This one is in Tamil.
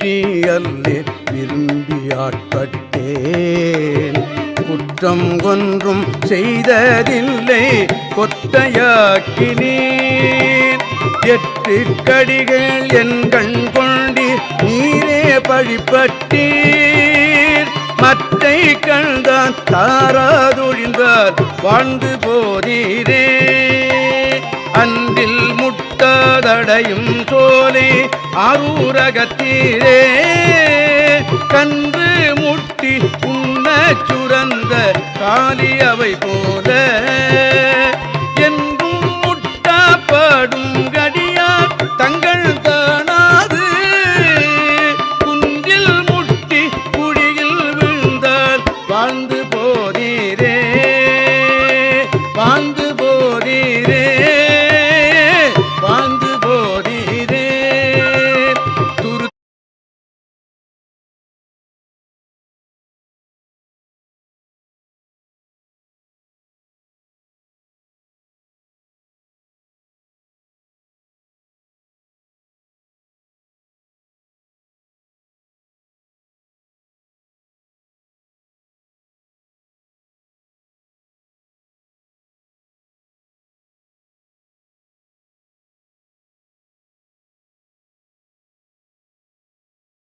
பற்றி அல்லே விரும்பி ஆட்பட்டேன். குற்றம் ஒன்றும் செய்ததில்லை கொத்தையாக்கினீர். 8 கடிகள் என் கண் கொண்டீர் நீரே பழிப்பட்டீர். மற்றை கண்தான் தாராதொழிந்தார் வாழ்ந்து போதீரே. அன்றில் முட்டாதடையும் சோலை ஆரூரகத்தீரே. கன்று முட்டி உண்ண சுரந்த காலி அவை போல